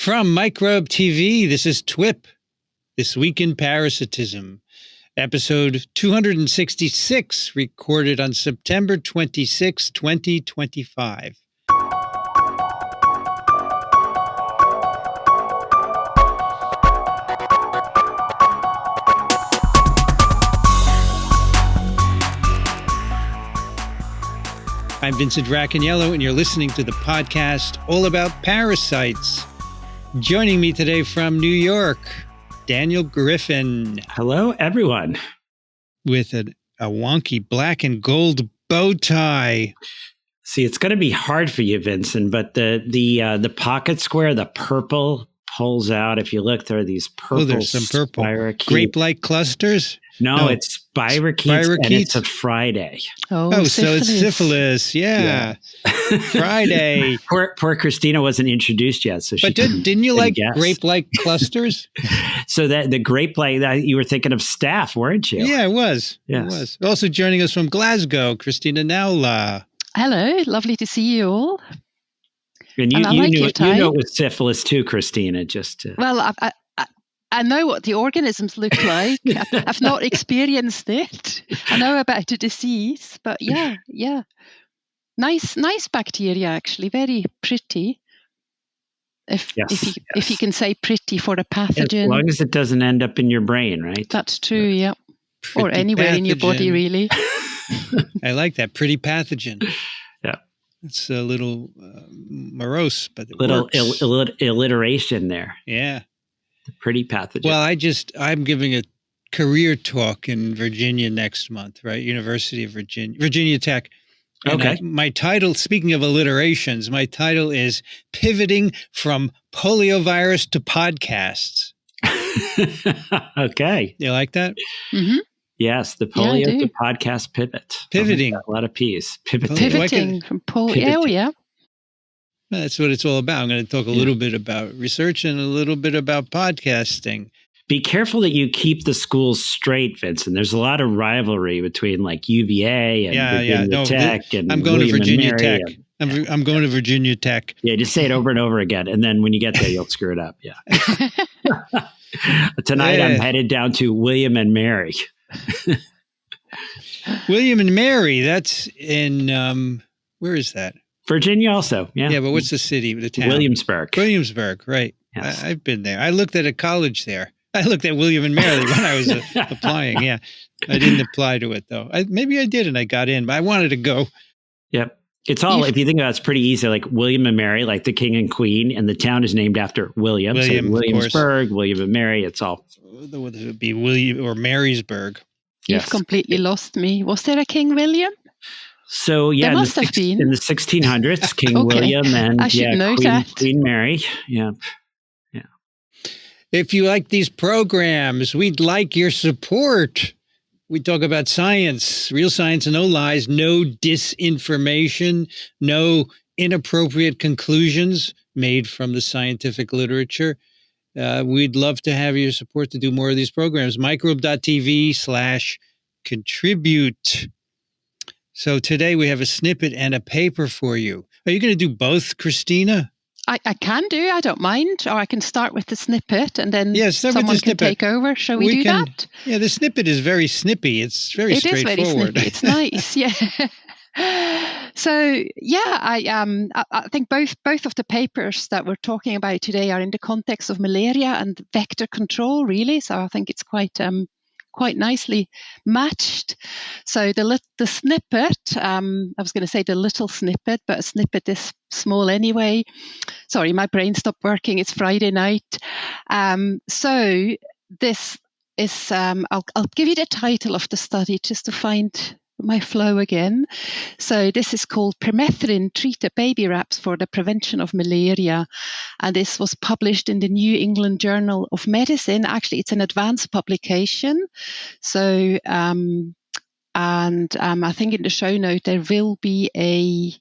From Microbe TV, this is TWiP, This Week in Parasitism, episode 266, recorded on September 26, 2025. I'm Vincent Racaniello, and you're listening to the podcast all about parasites. Joining me today from New York, Daniel Griffin. Hello, everyone. With a wonky black and gold bow tie. See, it's going to be hard for you, Vincent, but the pocket square, the purple pulls out. If you look, there are these purple. Oh, there's some purple. Spirochetes. Grape-like clusters? No, it's spirochetes, and it's a Friday. Oh, so it's syphilis. Yeah. Friday. Poor Christina wasn't introduced yet. So but didn't you like grape-like clusters? So that the grape-like, you were thinking of staph, weren't you? Yeah, it was. Yes. It was. Also joining us from Glasgow, Christina Naula. Hello, lovely to see you all. And you knew it was syphilis too, Christina. Well, I know what the organisms look like. I've not experienced it. I know about a disease, but yeah. Nice bacteria, actually, very pretty. If you can say pretty for a pathogen. As long as it doesn't end up in your brain, right? That's true, yeah. Pretty or anywhere pathogen. In your body, really. I like that, pretty pathogen. Yeah. It's a little morose, but it little works. alliteration there. Yeah. Pretty pathogen. Well, I'm giving a career talk in Virginia next month, right? University of Virginia Tech. And okay. My title, speaking of alliterations, my title is Pivoting from Poliovirus to Podcasts. Okay. You like that? Mm-hmm. Yes, the polio to podcast pivot. Pivoting. A lot of P's. Pivoting from polio. Oh, yeah. Well, that's what it's all about. I'm going to talk a little bit about research and a little bit about podcasting. Be careful that you keep the schools straight, Vincent. There's a lot of rivalry between like UVA and Virginia Tech. And I'm going William to Virginia Tech. And, I'm going to Virginia Tech. Yeah, just say it over and over again. And then when you get there, you'll screw it up. Yeah. Tonight, I'm headed down to William and Mary. William and Mary, that's in, where is that? Virginia also, yeah. Yeah, but what's the city, the town? Williamsburg, right. Yes. I've been there. I looked at a college there. I looked at William and Mary when I was applying, yeah. I didn't apply to it, though. Maybe I did, and I got in, but I wanted to go. Yep. It's all, if you think about it, it's pretty easy, like William and Mary, like the king and queen, and the town is named after William. So Williamsburg, William and Mary, it's all. It would be William or Marysburg. You've completely lost me. Was there a King William? So, yeah, there must have been. In the 1600s, King William and Queen Mary. Yeah. Yeah. If you like these programs, we'd like your support. We talk about science, real science, no lies, no disinformation, no inappropriate conclusions made from the scientific literature. We'd love to have your support to do more of these programs. Microbe.tv/contribute. So today we have a snippet and a paper for you. Are you going to do both, Christina? I can do. I don't mind. Or I can start with the snippet and then someone can take over. Shall we do that? Yeah, the snippet is very snippy. It's very straightforward. It is very snippy. It's nice. Yeah. So I think both of the papers that we're talking about today are in the context of malaria and vector control, really. So I think it's quite nicely matched. So the snippet, I was going to say the little snippet, but a snippet is small anyway. Sorry, my brain stopped working. It's Friday night. So this is, I'll give you the title of the study just to find my flow again. So this is called Permethrin Treated Baby Wraps for the Prevention of Malaria. And this was published in the New England Journal of Medicine. Actually, it's an advanced publication. So, I think in the show note, there will be a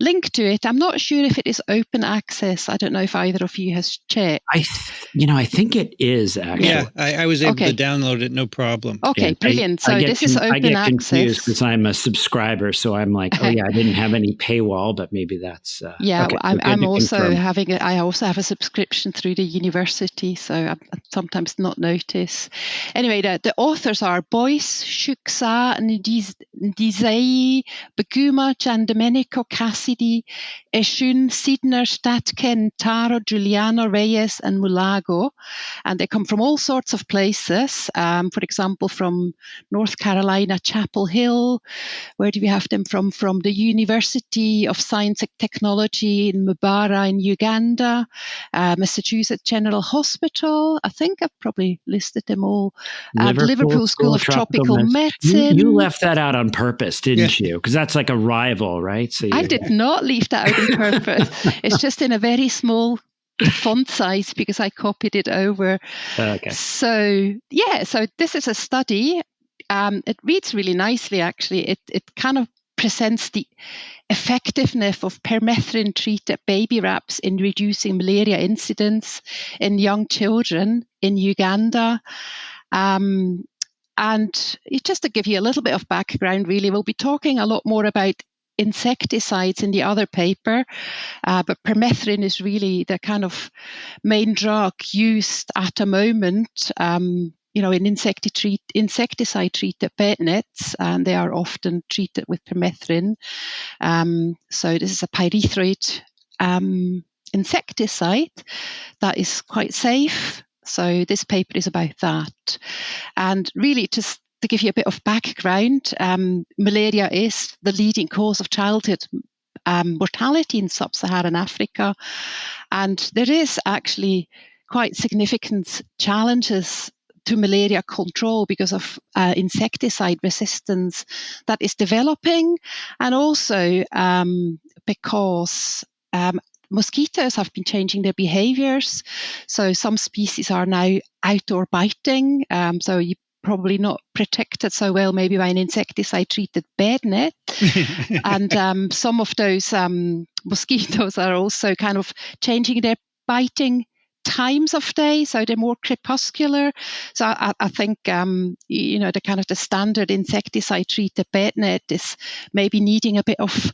link to it. I'm not sure if it is open access. I don't know if either of you has checked. I think it is actually. Yeah, I was able to download it, no problem. Okay, brilliant. So this is open I get access. confused because I'm a subscriber, so I'm like, oh yeah, I didn't have any paywall, but maybe that's okay. I'm also confirm. I also have a subscription through the university, so I sometimes not notice. Anyway, the authors are Boyce, Shuksa, Ndizei, Beguma, Giandomenico, Cassidy, Eshun, Sidner, Statken, Taro, Giuliano, Reyes, and Mulago. And they come from all sorts of places. For example, from North Carolina, Chapel Hill. Where do we have them from? From the University of Science and Technology in Mubara in Uganda, Massachusetts General Hospital. I think I've probably listed them all. Liverpool School of Tropical Medicine. You left that out on purpose, didn't you? Because that's like a rival, right? So I did not leave that out on purpose. It's just in a very small font size because I copied it over. Okay. So this is a study. It reads really nicely, actually. It kind of presents the effectiveness of permethrin-treated baby wraps in reducing malaria incidence in young children in Uganda. And just to give you a little bit of background, really, we'll be talking a lot more about insecticides in the other paper, but permethrin is really the kind of main drug used at the moment. In insecticide-treated bed nets, and they are often treated with permethrin. So this is a pyrethroid insecticide that is quite safe. So this paper is about that. And really, just to give you a bit of background, malaria is the leading cause of childhood mortality in sub-Saharan Africa. And there is actually quite significant challenges to malaria control because of insecticide resistance that is developing, and also because mosquitoes have been changing their behaviors. So some species are now outdoor biting. So you probably not protected so well maybe by an insecticide-treated bed net. And some of those mosquitoes are also kind of changing their biting times of day, so they're more crepuscular. So I think the kind of the standard insecticide-treated bed net is maybe needing a bit of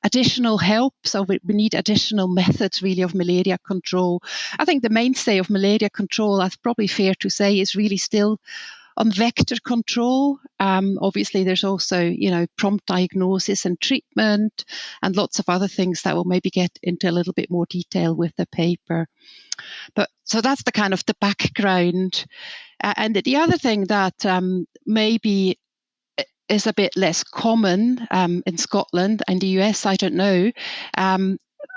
additional help. So we need additional methods really of malaria control. I think the mainstay of malaria control, that's probably fair to say, is really still on vector control. Obviously, there's also, prompt diagnosis and treatment and lots of other things that we'll maybe get into a little bit more detail with the paper. But so that's the kind of the background. And the other thing that maybe is a bit less common in Scotland and the US, I don't know,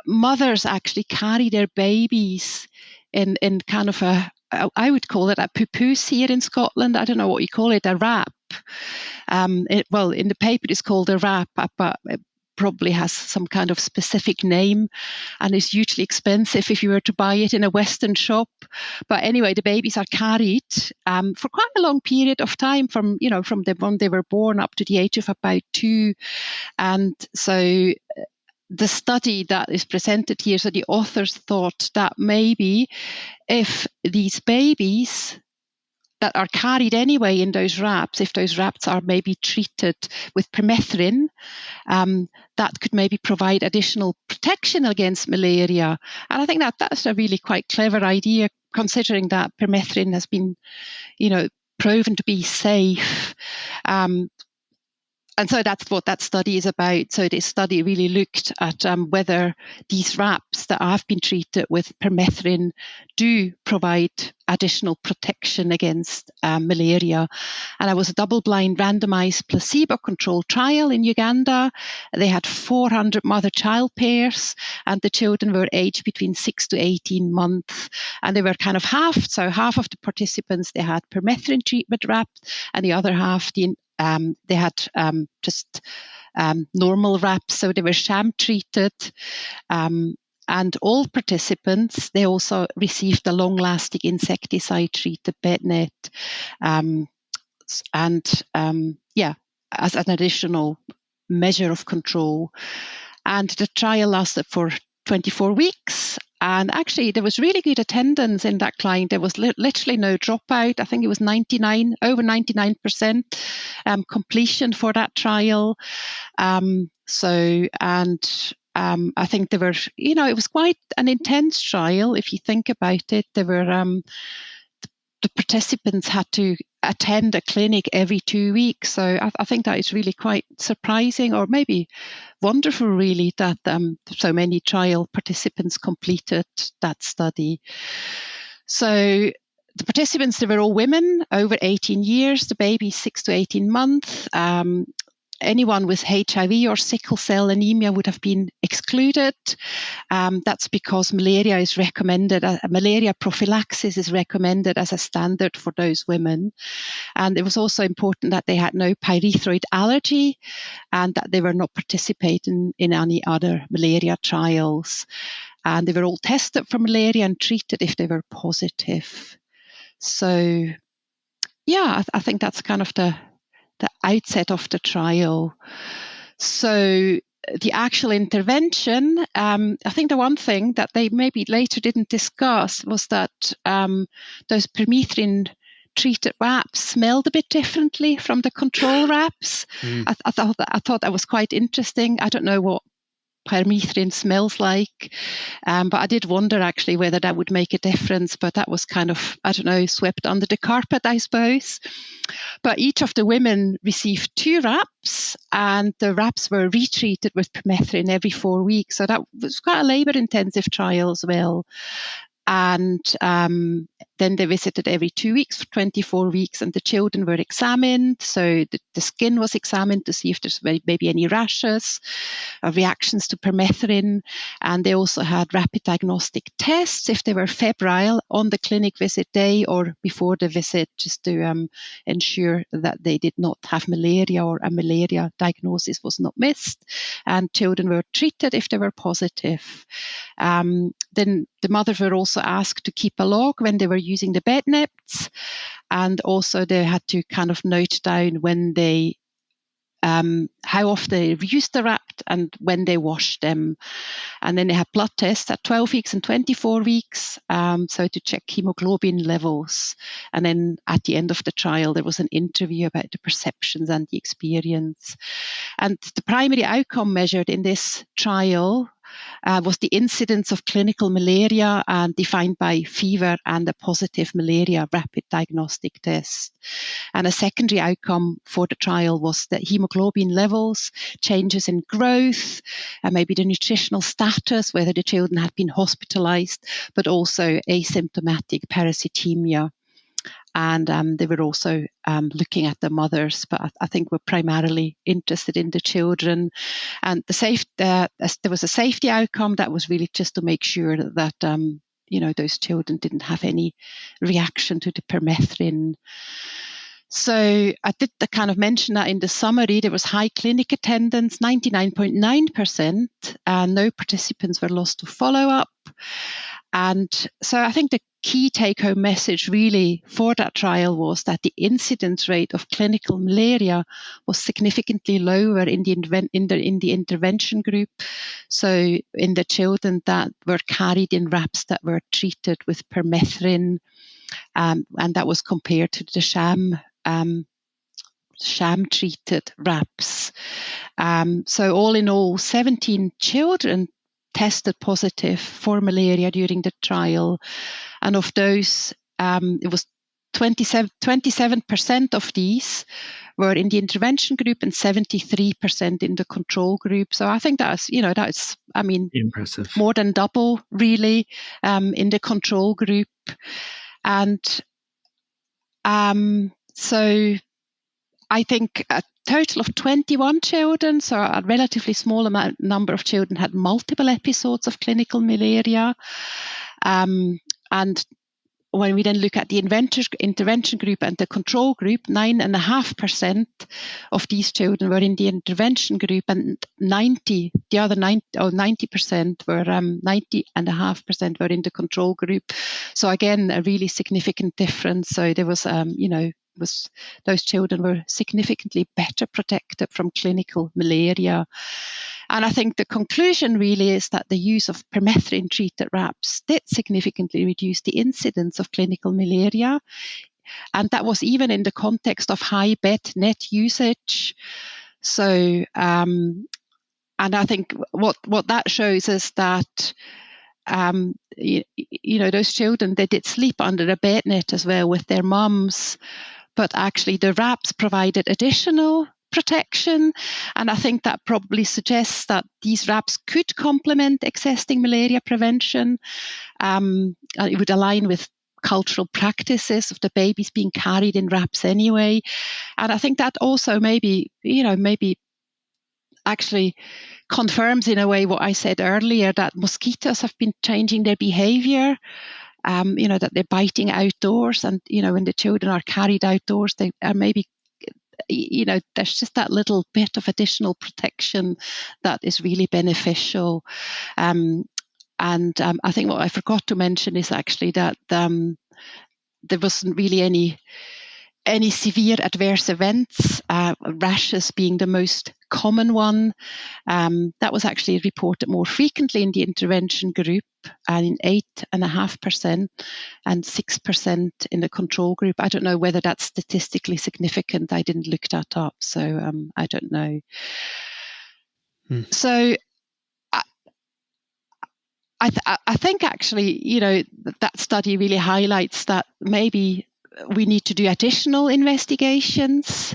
mothers actually carry their babies in kind of I would call it a poo-poos here in Scotland. I don't know what you call it, a wrap. In the paper it's called a wrap, but it probably has some kind of specific name and is hugely expensive if you were to buy it in a Western shop. But anyway, the babies are carried for quite a long period of time from the when they were born up to the age of about 2. And so the study that is presented here, so the authors thought that maybe if these babies that are carried anyway in those wraps, if those wraps are maybe treated with permethrin, that could maybe provide additional protection against malaria. And I think that that's a really quite clever idea, considering that permethrin has been, proven to be safe. And so that's what that study is about. So this study really looked at whether these wraps that have been treated with permethrin do provide additional protection against malaria. And it was a double-blind randomized placebo-controlled trial in Uganda. They had 400 mother-child pairs, and the children were aged between 6 to 18 months. And they were kind of halved. So half of the participants, they had permethrin treatment wraps, and the other half, they had just normal wraps, so they were sham treated. And all participants, they also received a long-lasting insecticide-treated bed net, as an additional measure of control. And the trial lasted for 24 weeks. And actually, there was really good attendance in that client. There was literally no dropout. I think it was over 99% completion for that trial. I think there were, it was quite an intense trial. If you think about it, there were the participants had to attend a clinic every 2 weeks. So I think that is really quite surprising, or maybe wonderful, really, that so many trial participants completed that study. So the participants, they were all women over 18 years, the baby 6 to 18 months. Anyone with HIV or sickle cell anemia would have been excluded. That's because malaria is recommended, malaria prophylaxis is recommended as a standard for those women. And it was also important that they had no pyrethroid allergy and that they were not participating in any other malaria trials. And they were all tested for malaria and treated if they were positive. So, yeah, I think that's kind of the outset of the trial. So the actual intervention, I think the one thing that they maybe later didn't discuss was that those permethrin treated wraps smelled a bit differently from the control wraps. I thought that was quite interesting. I don't know what permethrin smells like, but I did wonder actually whether that would make a difference, but that was kind of, I don't know, swept under the carpet, I suppose. But each of the women received 2 wraps, and the wraps were retreated with permethrin every 4 weeks. So that was quite a labor-intensive trial as well. And then they visited every 2 weeks for 24 weeks, and the children were examined. So the skin was examined to see if there's maybe any rashes or reactions to permethrin. And they also had rapid diagnostic tests if they were febrile on the clinic visit day or before the visit, just to ensure that they did not have malaria or a malaria diagnosis was not missed. And children were treated if they were positive. Then the mothers were also asked to keep a log when they were using the bed nets, and also they had to kind of note down when they how often they used the wrap and when they washed them. And then they had blood tests at 12 weeks and 24 weeks, so to check hemoglobin levels. And then at the end of the trial, there was an interview about the perceptions and the experience. And the primary outcome measured in this trial was the incidence of clinical malaria, defined by fever and a positive malaria rapid diagnostic test. And a secondary outcome for the trial was the hemoglobin levels, changes in growth, maybe the nutritional status, whether the children had been hospitalized, but also asymptomatic parasitemia. And they were also looking at the mothers, but I think we're primarily interested in the children. And there was a safety outcome that was really just to make sure that those children didn't have any reaction to the permethrin. So I did kind of mention that in the summary. There was high clinic attendance, 99.9%, and no participants were lost to follow-up. And so I think the key take-home message really for that trial was that the incidence rate of clinical malaria was significantly lower in the intervention group. So in the children that were carried in wraps that were treated with permethrin, and that was compared to the sham-treated wraps. So all in all, 17 children tested positive for malaria during the trial. And of those, it was 27% of these were in the intervention group and 73% in the control group. So I think that's impressive. More than double, really, in the control group. And so I think a total of 21 children, so a relatively small number of children, had multiple episodes of clinical malaria. And when we then look at the intervention group and the control group, 9.5% of these children were in the intervention group, and 90% were 90.5% were in the control group. So again, a really significant difference. So there was, those children were significantly better protected from clinical malaria. And I think the conclusion really is that the use of permethrin-treated rats did significantly reduce the incidence of clinical malaria. And that was even in the context of high bed net usage. So, and I think what that shows is that, those children, they did sleep under a bed net as well with their mums, but actually the wraps provided additional protection. And I think that probably suggests that these wraps could complement existing malaria prevention. It would align with cultural practices of the babies being carried in wraps anyway. And I think that also maybe actually confirms in a way what I said earlier, that mosquitoes have been changing their behavior. That they're biting outdoors, and when the children are carried outdoors, they are maybe, there's just that little bit of additional protection that is really beneficial. I think what I forgot to mention is actually that there wasn't really any severe adverse events, rashes being the most common one. That was actually reported more frequently in the intervention group, and in 8.5% and 6% in the control group. I don't know whether that's statistically significant. I didn't look that up, so I don't know. So I think actually, that study really highlights that maybe we need to do additional investigations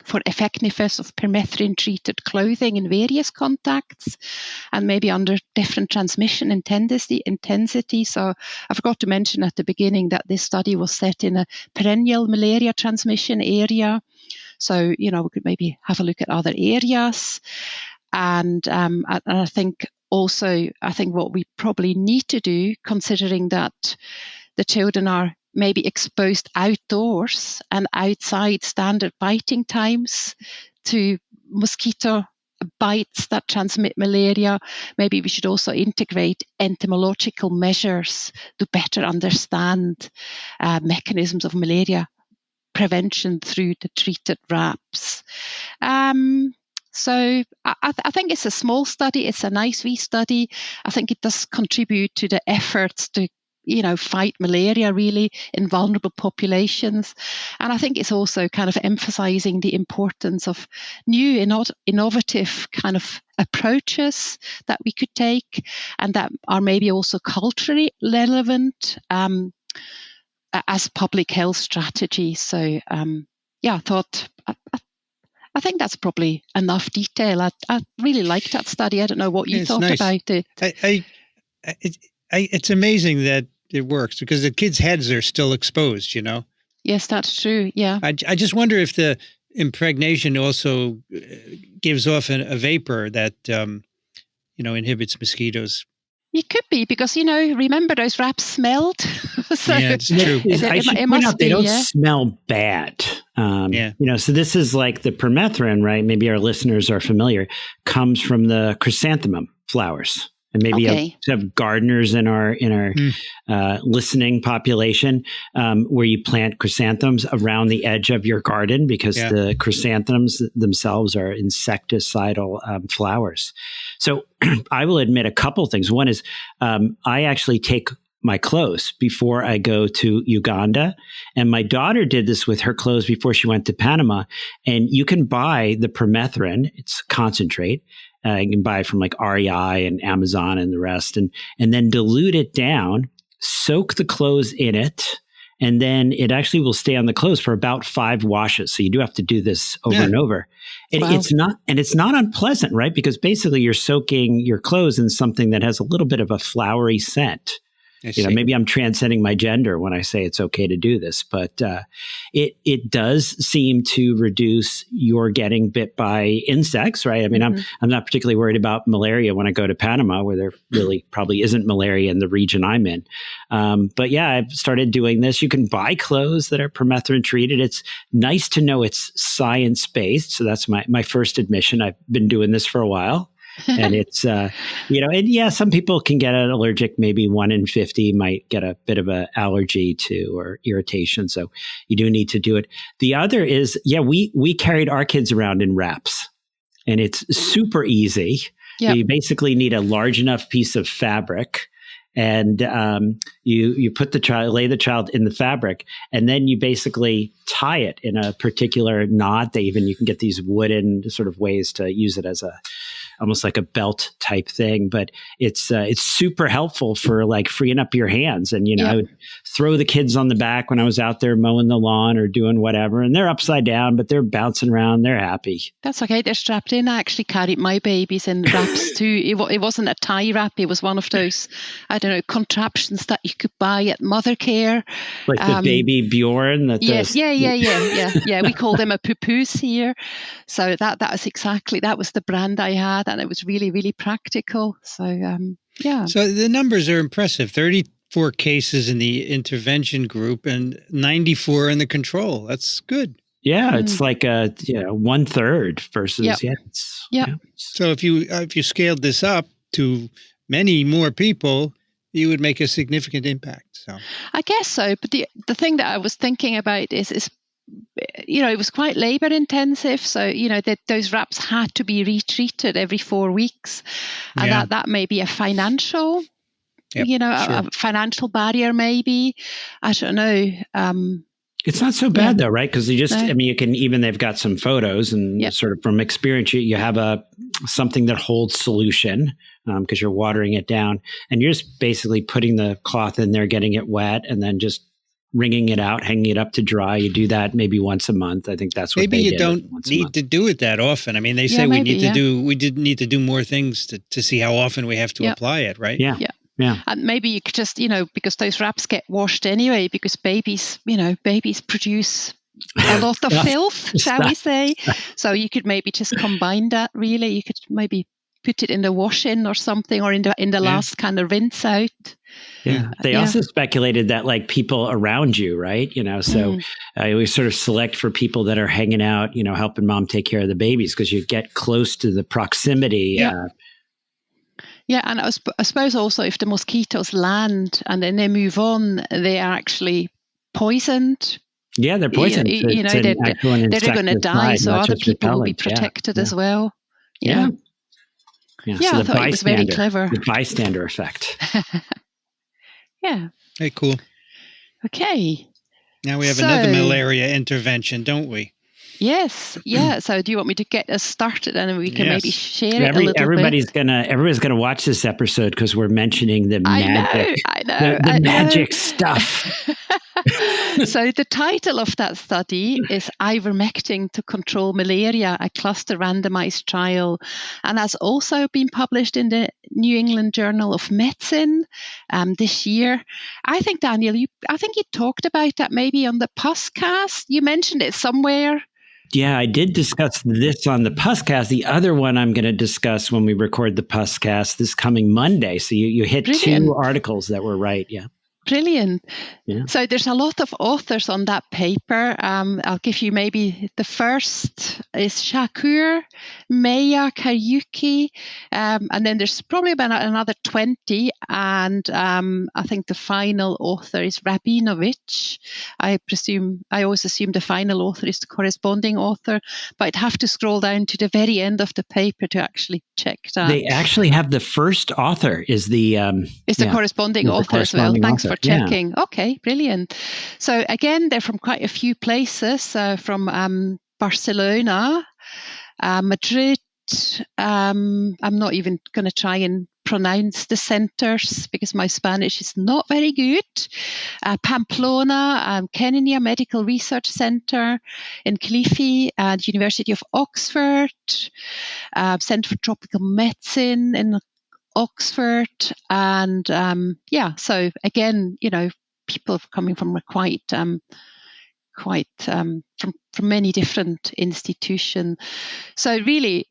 for effectiveness of permethrin-treated clothing in various contexts, and maybe under different transmission intensity. So I forgot to mention at the beginning that this study was set in a perennial malaria transmission area. So, we could maybe have a look at other areas. And I think also, what we probably need to do, considering that the children are maybe exposed outdoors and outside standard biting times to mosquito bites that transmit malaria, maybe we should also integrate entomological measures to better understand mechanisms of malaria prevention through the treated wraps. So I think it's a small study. It's a nice wee study. I think it does contribute to the efforts to fight malaria really in vulnerable populations. And I think it's also kind of emphasizing the importance of new innovative kind of approaches that we could take, and that are maybe also culturally relevant as public health strategies. So I think that's probably enough detail. I really liked that study. I don't know what you thought about it. It's amazing that it works, because the kids' heads are still exposed, Yes, that's true. Yeah. I just wonder if the impregnation also gives off a vapor that, inhibits mosquitoes. It could be, because, remember those wraps smelled? So yeah, it's true. I should point out they don't smell bad. So this is like the permethrin, right? Maybe our listeners are familiar, comes from the chrysanthemum flowers. And maybe have gardeners in our listening population, where you plant chrysanthemums around the edge of your garden, because the chrysanthemums themselves are insecticidal flowers. So I will admit a couple things. One is I actually take my clothes before I go to Uganda. And my daughter did this with her clothes before she went to Panama. And you can buy the permethrin, it's concentrate. You can buy it from like REI and Amazon and the rest, and then dilute it down, soak the clothes in it, and then it actually will stay on the clothes for about 5 washes. So you do have to do this over and over. And it's not unpleasant, right? Because basically you're soaking your clothes in something that has a little bit of a flowery scent. Maybe I'm transcending my gender when I say it's okay to do this, but it does seem to reduce your getting bit by insects, right? I mean, I'm not particularly worried about malaria when I go to Panama, where there really probably isn't malaria in the region I'm in. But yeah, I've started doing this. You can buy clothes that are permethrin treated. It's nice to know it's science-based. So that's my first admission. I've been doing this for a while. And it's, some people can get an allergic. Maybe 1 in 50 might get a bit of an allergy to or irritation. So you do need to do it. The other is, we carried our kids around in wraps. and it's super easy. Yep. You basically need a large enough piece of fabric, and you put lay the child in the fabric, and then you basically tie it in a particular knot. You can get these wooden sort of ways to use it as almost like a belt type thing, but it's super helpful for like freeing up your hands. And, I would throw the kids on the back when I was out there mowing the lawn or doing whatever, and they're upside down, but they're bouncing around. They're happy. That's okay. They're strapped in. I actually carried my babies in wraps too. It wasn't a tie wrap. It was one of those, I don't know, contraptions that you could buy at Mother Care. Like the baby Bjorn. Yes. Yeah. We call them a poo-poos here. So that was the brand I had. And it was really, really practical. So, So the numbers are impressive. 34 cases in the intervention group and 94 in the control. That's good. Yeah, it's like 1/3 versus So if you scaled this up to many more people, you would make a significant impact. So I guess so. But the thing that I was thinking about is it was quite labor intensive. So, that those wraps had to be retreated every 4 weeks. And that may be a financial, a financial barrier, maybe. I don't know. It's not so bad though, right? Because they've got some photos and sort of from experience, you have something that holds solution because you're watering it down, and you're just basically putting the cloth in there, getting it wet, and then just wringing it out, hanging it up to dry. You do that maybe once a month. I think that's what maybe they you don't need to do it that often. I mean, they say we need to do more things to see how often we have to apply it, right? Yeah. And maybe you could just, because those wraps get washed anyway, because babies produce a lot of filth, shall we say. So you could maybe just combine that, really. You could maybe put it in the wash-in or something, or in the last kind of rinse out. Yeah. They also speculated that like people around you, right? So we sort of select for people that are hanging out, helping mom take care of the babies, because you get close to the proximity. Yeah, and I suppose also if the mosquitoes land and then they move on, they are actually poisoned. Yeah, they're poisoned. They're going to die, so other people will be protected as well. Yeah, so I thought it was very clever. The bystander effect. Yeah. Hey, cool. Okay. Now we have another malaria intervention, don't we? Yes. Yeah. So do you want me to get us started, and then we can maybe share it a little everybody's bit? Everybody's gonna watch this episode because we're mentioning the magic. I know. The magic stuff. So the title of that study is Ivermectin to Control Malaria, a cluster randomized trial, and has also been published in the New England Journal of Medicine this year. I think, Daniel, you talked about that maybe on the podcast. You mentioned it somewhere. Yeah, I did discuss this on the PUScast. The other one I'm going to discuss when we record the PUScast this coming Monday. So you hit Brilliant. 2 articles that were right. Yeah. Brilliant. Yeah. So there's a lot of authors on that paper. I'll give you maybe the first is Shakur, Maya, Kariuki, and then there's probably about another 20. And I think the final author is Rabinovich. I always assume the final author is the corresponding author, but I'd have to scroll down to the very end of the paper to actually check that. They actually have the first author is the corresponding author as well. Thanks for checking. Yeah. Okay, brilliant. So again, they're from quite a few places, from Barcelona, Madrid. I'm not even going to try and pronounce the centers because my Spanish is not very good. Pamplona, Kenya Medical Research Center in Cliffy, and University of Oxford, Center for Tropical Medicine in Oxford, and so again, people coming from from many different institutions. So really,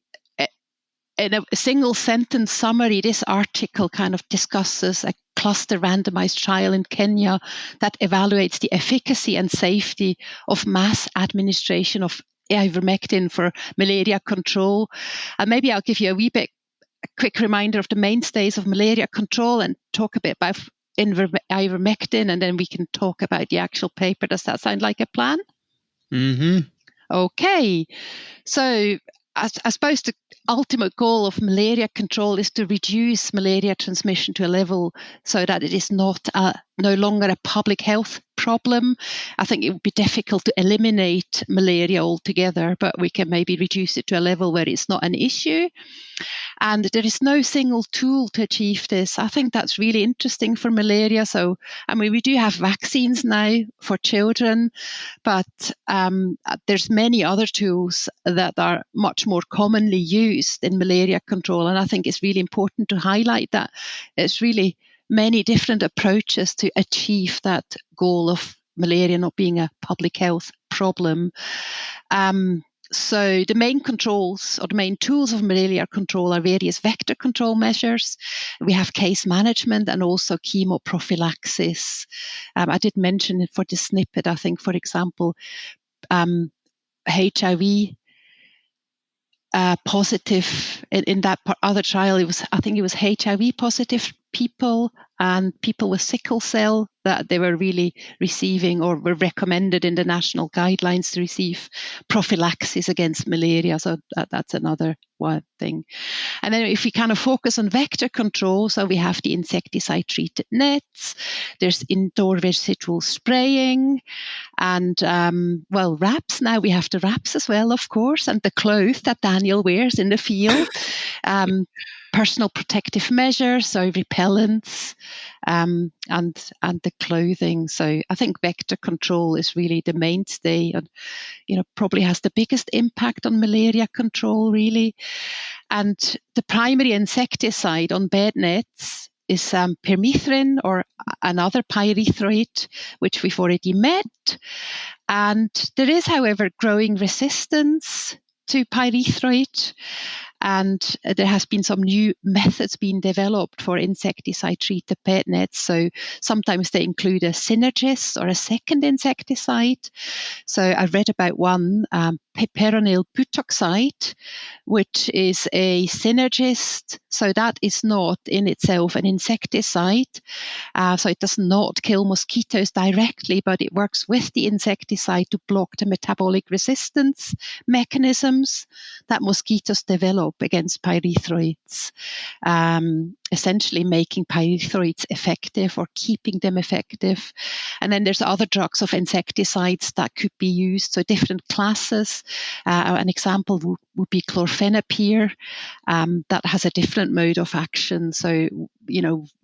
in a single sentence summary, this article kind of discusses a cluster randomized trial in Kenya that evaluates the efficacy and safety of mass administration of ivermectin for malaria control. And maybe I'll give you a quick reminder of the mainstays of malaria control and talk a bit about ivermectin, and then we can talk about the actual paper. Does that sound like a plan? Mm-hmm. Okay. So I suppose the ultimate goal of malaria control is to reduce malaria transmission to a level so that it is no longer a public health problem. I think it would be difficult to eliminate malaria altogether, but we can maybe reduce it to a level where it's not an issue. And there is no single tool to achieve this. I think that's really interesting for malaria. So, I mean, we do have vaccines now for children, but there's many other tools that are much more commonly used in malaria control. And I think it's really important to highlight that it's really many different approaches to achieve that goal of malaria not being a public health problem. So the main controls or the main tools of malaria control are various vector control measures. We have case management and also chemoprophylaxis. I did mention it for the snippet. I think, for example, HIV positive in that other trial. I think it was HIV positive people and people with sickle cell that they were really receiving or were recommended in the national guidelines to receive prophylaxis against malaria. So that's another one thing. And then if we kind of focus on vector control, so we have the insecticide treated nets, there's indoor residual spraying, and wraps. Now we have the wraps as well, of course, and the clothes that Daniel wears in the field. Personal protective measures, so repellents, and the clothing. So I think vector control is really the mainstay, and probably has the biggest impact on malaria control, really. And the primary insecticide on bed nets is permethrin or another pyrethroid, which we've already met. And there is, however, growing resistance to pyrethroid. And there has been some new methods being developed for insecticide-treated bed nets. So sometimes they include a synergist or a second insecticide. So I read about one, piperonyl butoxide, which is a synergist. So that is not in itself an insecticide. So it does not kill mosquitoes directly, but it works with the insecticide to block the metabolic resistance mechanisms that mosquitoes develop against pyrethroids, essentially making pyrethroids effective or keeping them effective. And then there's other drugs of insecticides that could be used, so different classes. An example would be chlorfenapyr, that has a different mode of action. So,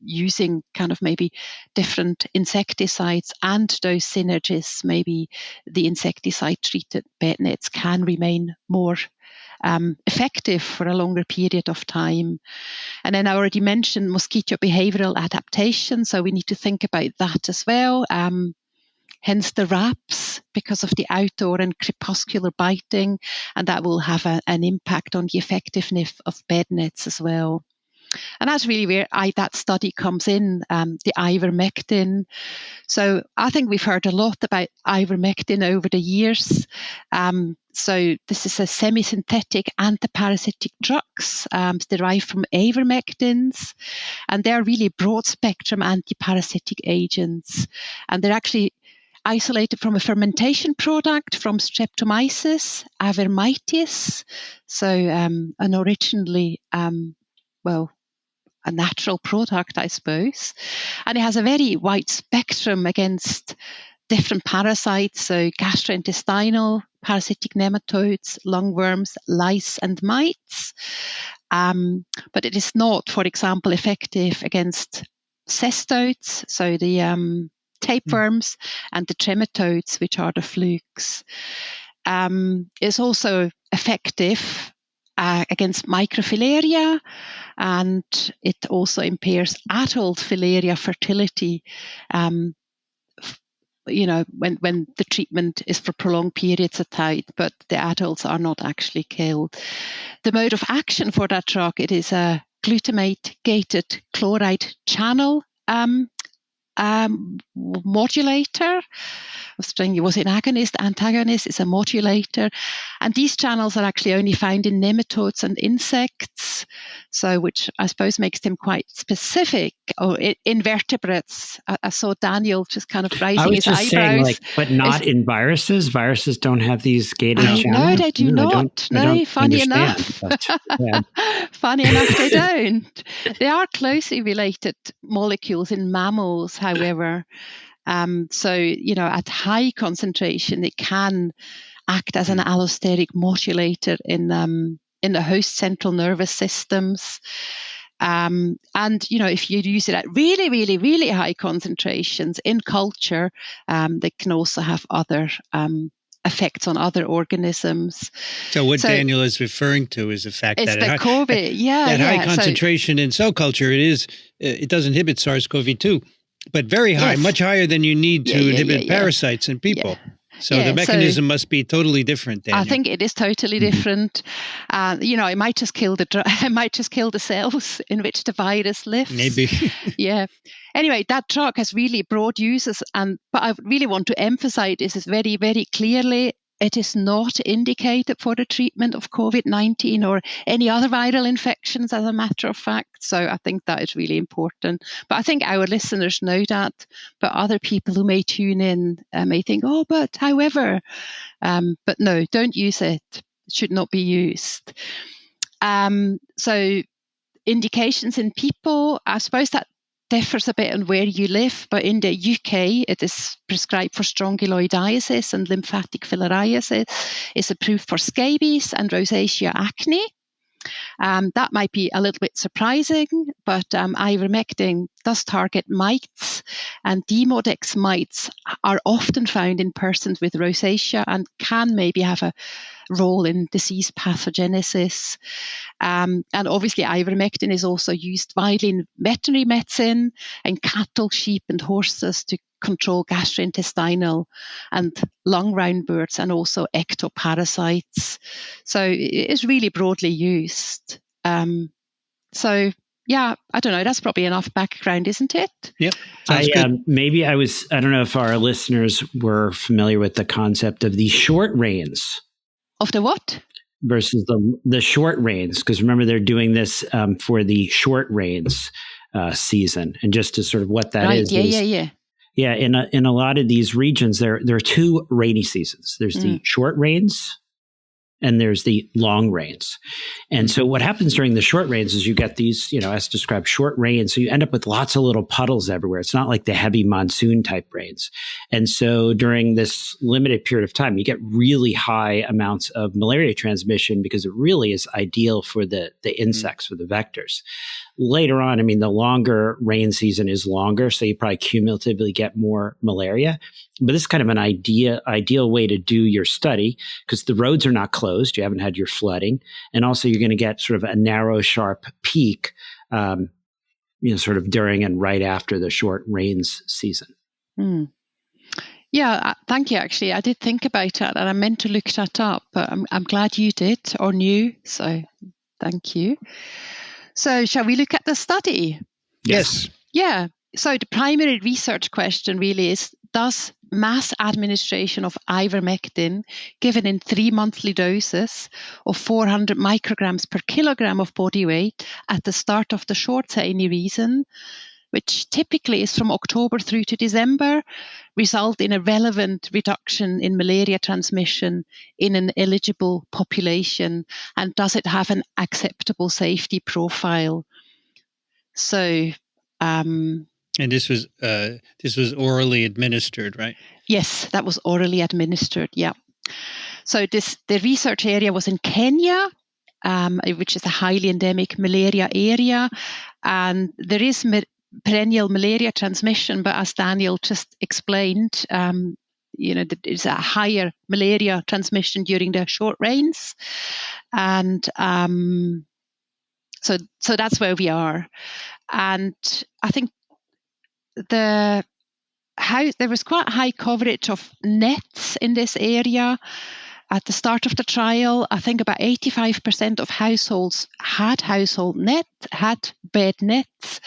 using kind of maybe different insecticides and those synergists, maybe the insecticide-treated bed nets can remain more effective for a longer period of time. And then I already mentioned mosquito behavioral adaptation, so we need to think about that as well. Hence the wraps, because of the outdoor and crepuscular biting, and that will have an impact on the effectiveness of bed nets as well. And that's really where that study comes in, the ivermectin. So I think we've heard a lot about ivermectin over the years. So this is a semi-synthetic antiparasitic drugs derived from ivermectins, and they're really broad-spectrum antiparasitic agents. And they're actually isolated from a fermentation product from Streptomyces avermytis. So an originally, a natural product, I suppose. And it has a very wide spectrum against different parasites, so gastrointestinal, parasitic nematodes, lungworms, lice, and mites. But it is not, for example, effective against cestodes, so the tapeworms, and the trematodes, which are the flukes. It's also effective against microfilaria, and it also impairs adult filaria fertility. When the treatment is for prolonged periods of time, but the adults are not actually killed. The mode of action for that drug, it is a glutamate-gated chloride channel modulator, Was it an agonist, antagonist? It's a modulator. And these channels are actually only found in nematodes and insects, so which I suppose makes them quite specific. Or in vertebrates, I saw Daniel just kind of raising his eyebrows. Saying, but not in viruses. Viruses don't have these gated channels. No, they do not. Funny enough. But, yeah. Funny enough, they don't. They are closely related molecules in mammals, however. So, at high concentration, it can act as an allosteric modulator in the host central nervous systems. And, if you use it at really, really, really high concentrations in culture, they can also have other effects on other organisms. So what Daniel is referring to is the fact that it's the COVID, high concentration in cell culture, it does inhibit SARS-CoV-2, but very high, much higher than you need to inhibit parasites in people. So the mechanism must be totally different, Daniel. I think it is totally different. It might just kill the cells in which the virus lives. Maybe. Yeah. Anyway, that drug has really broad uses, but I really want to emphasize this is very, very clearly. It is not indicated for the treatment of COVID-19 or any other viral infections, as a matter of fact. So I think that is really important. But I think our listeners know that. But other people who may tune in may think, but however. But no, don't use it. It should not be used. So indications in people, I suppose that differs a bit on where you live, but in the UK, it is prescribed for strongyloidiasis and lymphatic filariasis. It's approved for scabies and rosacea acne. That might be a little bit surprising, but ivermectin does target mites, and Demodex mites are often found in persons with rosacea and can maybe have a role in disease pathogenesis. And obviously ivermectin is also used widely in veterinary medicine and cattle, sheep and horses to control gastrointestinal and lung roundworts and also ectoparasites. So it is really broadly used. So yeah, I don't know. That's probably enough background, isn't it? Yep. Sounds good. I don't know if our listeners were familiar with the concept of the short rains. Of the what? Versus the short rains, because remember they're doing this for the short rains season, and just to sort of what that is. Yeah. In a lot of these regions, there are two rainy seasons. There's the short rains, and there's the long rains. And so what happens during the short rains is you get these, as described, short rains. So you end up with lots of little puddles everywhere. It's not like the heavy monsoon type rains. And so during this limited period of time, you get really high amounts of malaria transmission because it really is ideal for the insects, for the vectors. Later on, the longer rain season is longer, so you probably cumulatively get more malaria. But this is kind of an ideal way to do your study because the roads are not closed. You haven't had your flooding. And also you're going to get sort of a narrow, sharp peak, sort of during and right after the short rains season. Yeah, thank you. Actually, I did think about that and I meant to look that up, but I'm glad you did or knew. So thank you. So shall we look at the study? Yes. Yeah. So the primary research question really is, does mass administration of ivermectin given in 3 monthly doses of 400 micrograms per kilogram of body weight at the start of the short rainy season, which typically is from October through to December, result in a relevant reduction in malaria transmission in an eligible population? And does it have an acceptable safety profile? So, and this was orally administered, right? Yes, that was orally administered. Yeah. So the research area was in Kenya, which is a highly endemic malaria area, and there is perennial malaria transmission, but as Daniel just explained, there's a higher malaria transmission during the short rains, and so that's where we are. And I think there was quite high coverage of nets in this area. at the start of the trial, I think about 85% of households had bed nets,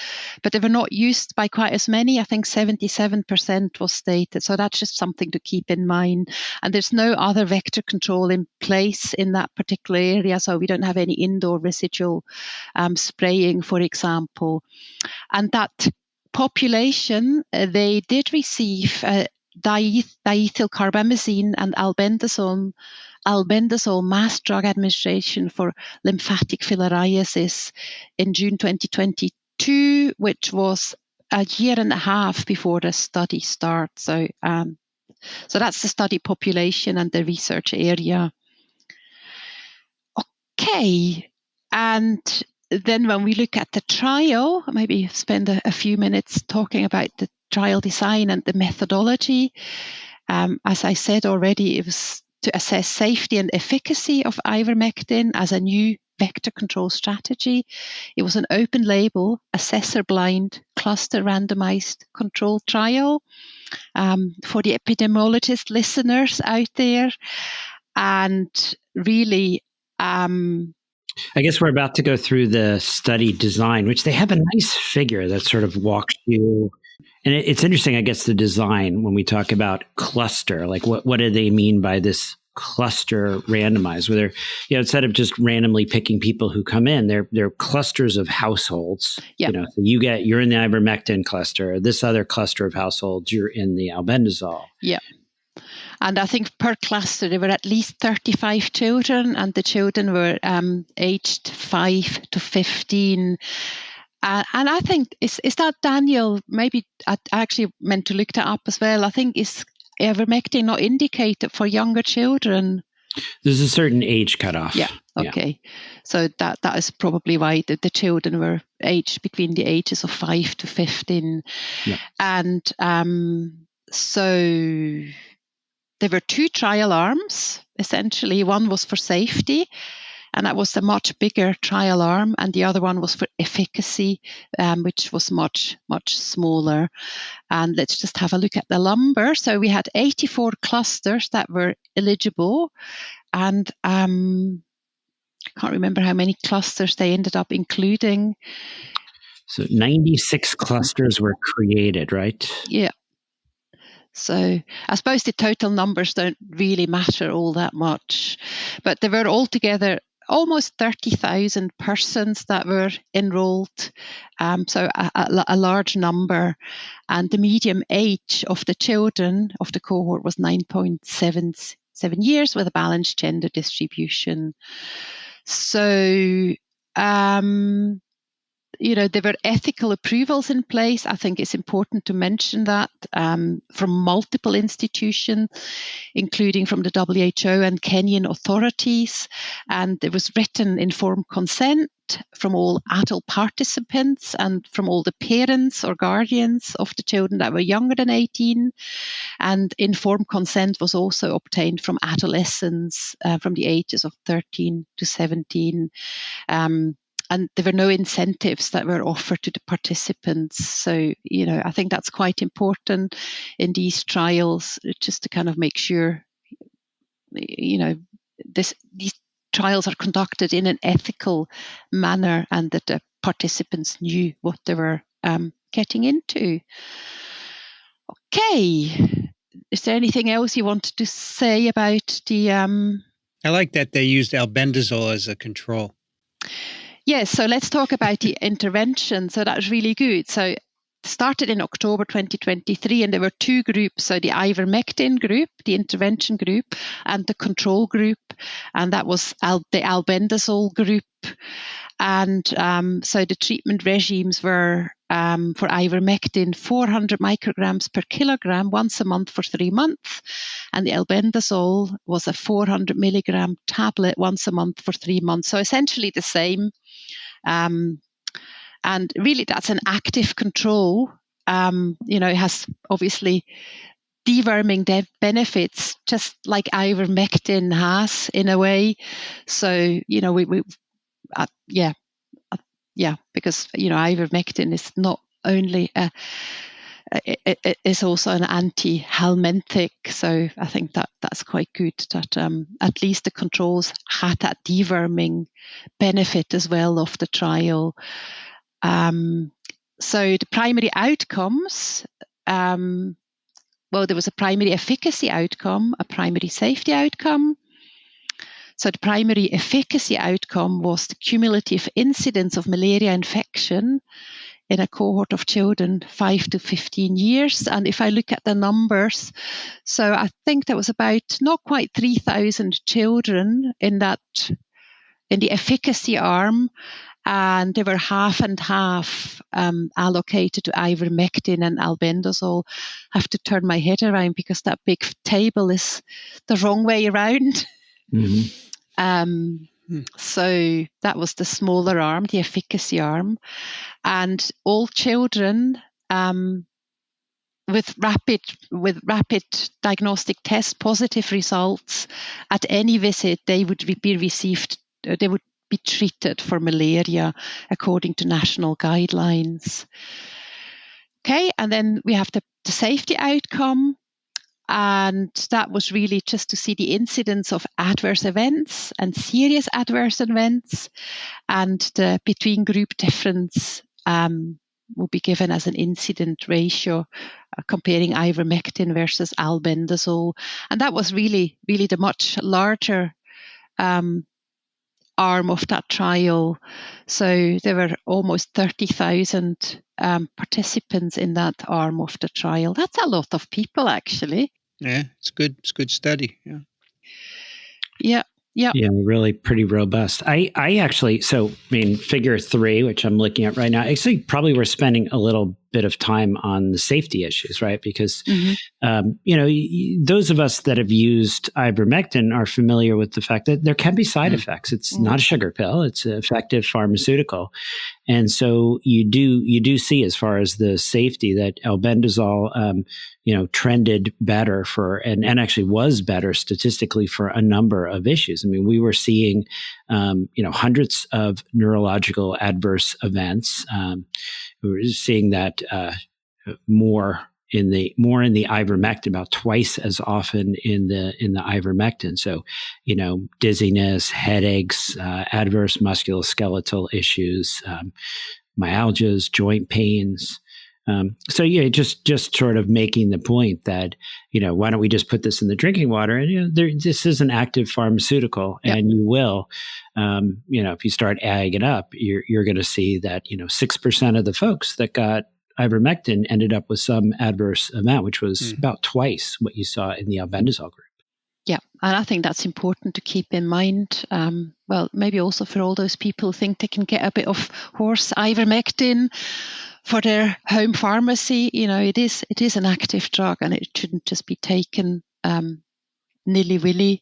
but they were not used by quite as many. I think 77% was stated. So that's just something to keep in mind. And there's no other vector control in place in that particular area. So we don't have any indoor residual spraying, for example. And that population, they did receive diethylcarbamazine and albendazole mass drug administration for lymphatic filariasis in June 2022, which was a year and a half before the study starts. So that's the study population and the research area. Okay, and then when we look at the trial, maybe spend a few minutes talking about the trial design and the methodology. As I said already, it was to assess safety and efficacy of ivermectin as a new vector control strategy. It was an open label, assessor-blind, cluster randomized control trial. For the epidemiologist listeners out there, and really, I guess we're about to go through the study design, which they have a nice figure that sort of walks you. And it's interesting, I guess, the design when we talk about cluster, like what do they mean by this cluster randomized? Where they're, instead of just randomly picking people who come in, they're clusters of households. Yep. So you're in the ivermectin cluster. This other cluster of households, you're in the albendazole. Yeah. And I think per cluster, there were at least 35 children, and the children were aged 5 to 15. And I think, is that, Daniel, maybe I actually meant to look that up as well. I think, is ivermectin not indicated for younger children? There's a certain age cutoff. Yeah. Okay. Yeah. So that is probably why the children were aged between the ages of 5 to 15. Yeah. And so there were 2 trial arms, essentially. One was for safety, and that was a much bigger trial arm, and the other one was for efficacy, which was much, much smaller. And let's just have a look at the number. So we had 84 clusters that were eligible, and I can't remember how many clusters they ended up including. So 96 clusters were created, right? Yeah. So I suppose the total numbers don't really matter all that much, but there were altogether almost 30,000 persons that were enrolled, so a large number. And the median age of the children of the cohort was 9.77 years with a balanced gender distribution. So, there were ethical approvals in place. I think it's important to mention that from multiple institutions, including from the WHO and Kenyan authorities. And there was written informed consent from all adult participants and from all the parents or guardians of the children that were younger than 18. And informed consent was also obtained from adolescents from the ages of 13 to 17. And there were no incentives that were offered to the participants. So, I think that's quite important in these trials, just to kind of make sure, these trials are conducted in an ethical manner and that the participants knew what they were getting into. Okay. Is there anything else you wanted to say about the... I like that they used albendazole as a control. Yes, so let's talk about the intervention. So that was really good. So it started in October 2023, and there were 2 groups. So the ivermectin group, the intervention group, and the control group. And that was the albendazole group. And so the treatment regimes were for ivermectin 400 micrograms per kilogram once a month for 3 months. And the albendazole was a 400 milligram tablet once a month for 3 months. So essentially the same. And really that's an active control. It has obviously deworming benefits, just like ivermectin has in a way. So, because, ivermectin is not only a it is also an anti-helminthic. So I think that's quite good that at least the controls had that deworming benefit as well of the trial. So the primary outcomes, there was a primary efficacy outcome, a primary safety outcome. So the primary efficacy outcome was the cumulative incidence of malaria infection in a cohort of children 5 to 15 years. And if I look at the numbers, so I think there was about not quite 3,000 children in the efficacy arm, and they were half and half allocated to ivermectin and albendazole. I have to turn my head around because that big table is the wrong way around. Mm-hmm. So that was the smaller arm, the efficacy arm, and all children with rapid diagnostic test positive results at any visit, they would be treated for malaria according to national guidelines. Okay, and then we have the safety outcome. And that was really just to see the incidence of adverse events and serious adverse events, and the between group difference will be given as an incident ratio comparing ivermectin versus albendazole. And that was really the much larger arm of that trial. So there were almost 30,000 participants in that arm of the trial. That's a lot of people, actually. Yeah, it's good. It's a good study. Yeah. Yeah, really pretty robust. I actually, figure 3, which I'm looking at right now, actually probably we're spending a little bit of time on the safety issues, right? Because, those of us that have used ivermectin are familiar with the fact that there can be side effects. It's not a sugar pill. It's an effective pharmaceutical. And so you do see, as far as the safety, that albendazole, trended better and actually was better statistically for a number of issues. I mean, we were seeing, hundreds of neurological adverse events. We were seeing that more in the ivermectin, about twice as often in the ivermectin. So, dizziness, headaches, adverse musculoskeletal issues, myalgias, joint pains. Just sort of making the point that, why don't we just put this in the drinking water? And, this is an active pharmaceutical, and you will, if you start adding it up, you're going to see that, 6% of the folks that got ivermectin ended up with some adverse event, which was about twice what you saw in the albendazole group. Yeah, and I think that's important to keep in mind. Maybe also for all those people who think they can get a bit of horse ivermectin for their home pharmacy. It is an active drug, and it shouldn't just be taken nilly-willy.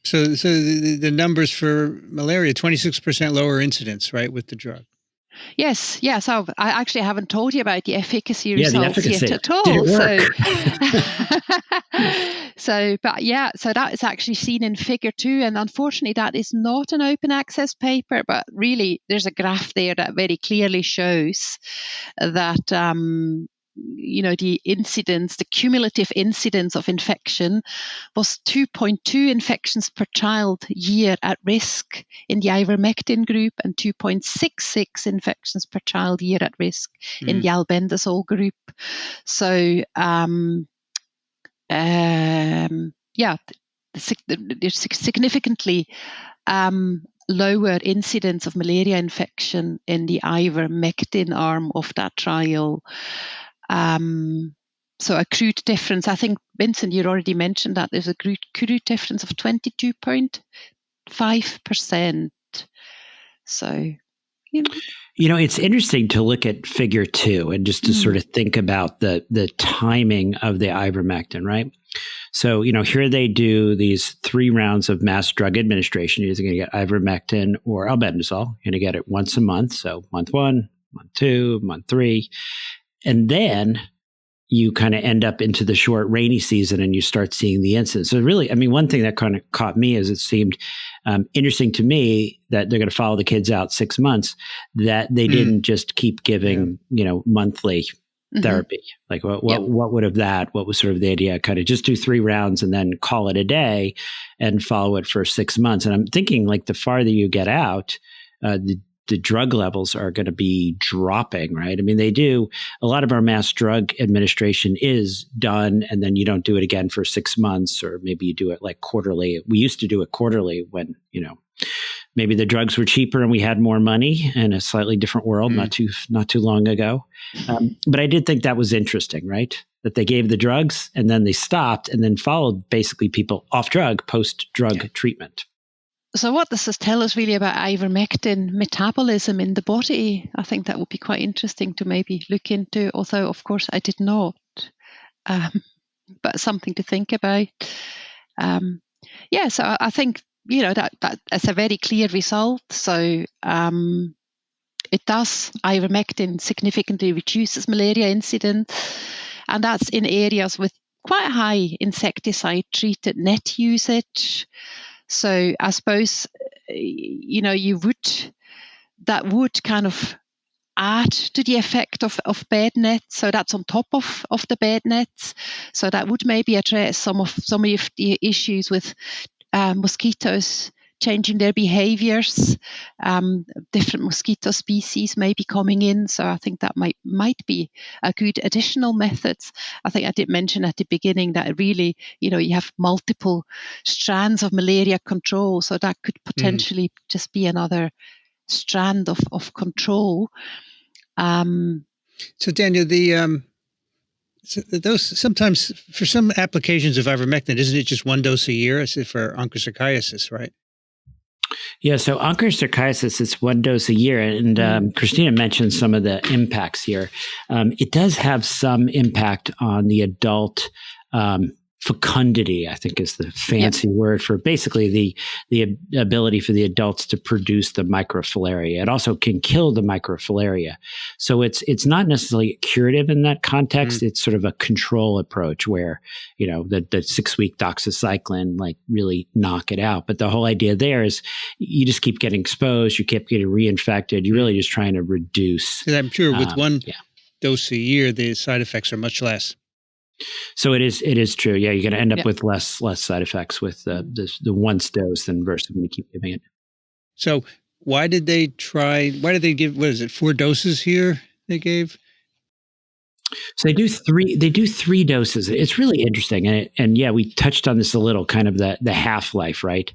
So the numbers for malaria, 26% lower incidence, right, with the drug? Yes. So I actually haven't told you about the efficacy results yet at all. Did it work? So that is actually seen in figure 2. And unfortunately, that is not an open access paper, but really there's a graph there that very clearly shows that, the cumulative incidence of infection was 2.2 infections per child year at risk in the ivermectin group, and 2.66 infections per child year at risk in the albendazole group. So, there's significantly lower incidence of malaria infection in the ivermectin arm of that trial. So a crude difference, I think, Vincent, you already mentioned that there's a crude difference of 22.5%. So, it's interesting to look at figure 2 and just to sort of think about the timing of the ivermectin, right? So, here they do these 3 rounds of mass drug administration. You're either going to get ivermectin or albendazole. You're going to get it once a month. So month 1, month 2, month 3. And then you kind of end up into the short rainy season and you start seeing the incidence. So really, one thing that kind of caught me is it seemed interesting to me that they're going to follow the kids out 6 months, that they didn't just keep giving, monthly therapy. Like what would have that? What was sort of the idea? Kind of just do 3 rounds and then call it a day and follow it for 6 months. And I'm thinking like the farther you get out, the drug levels are going to be dropping, right? I mean, they do a lot of our mass drug administration is done, and then you don't do it again for 6 months, or maybe you do it like quarterly. We used to do it quarterly when, maybe the drugs were cheaper and we had more money in a slightly different world, not too long ago. But I did think that was interesting, right? That they gave the drugs and then they stopped and then followed basically people off drug post-drug treatment. So what does this tell us really about ivermectin metabolism in the body? I think that would be quite interesting to maybe look into, although of course I did not, but something to think about. So I think, that's a very clear result. So it does, ivermectin significantly reduces malaria incidence, and that's in areas with quite high insecticide-treated net usage. So I suppose, that would kind of add to the effect of bed nets. So that's on top of the bed nets. So that would maybe address some of the issues with mosquitoes changing their behaviors. Different mosquito species may be coming in. So I think that might be a good additional method. I think I did mention at the beginning that really, you have multiple strands of malaria control. So that could potentially just be another strand of control. So Daniel, those sometimes for some applications of ivermectin, isn't it just 1 dose a year? As if for onchocerciasis, right? Yeah, so onchocerciasis is 1 dose a year, and Christina mentioned some of the impacts here. It does have some impact on the adult fecundity, I think is the fancy word for basically the ability for the adults to produce the microfilaria. It also can kill the microfilaria. So it's not necessarily curative in that context. It's sort of a control approach where, the 6-week doxycycline like really knock it out. But the whole idea there is you just keep getting exposed, you keep getting reinfected. You're really just trying to reduce. I'm sure with 1 dose a year, the side effects are much less. So it is true. Yeah, you're going to end up with less side effects with the once dose than versus when you keep giving it. So why did they give, 4 doses here they gave? So they do 3 doses. It's really interesting. And we touched on this a little, kind of the half-life, right?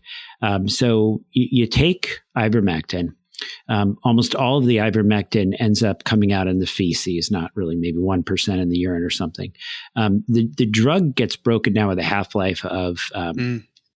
So you take ivermectin. Almost all of the ivermectin ends up coming out in the feces, not really, maybe 1% in the urine or something. The drug gets broken down with a half-life of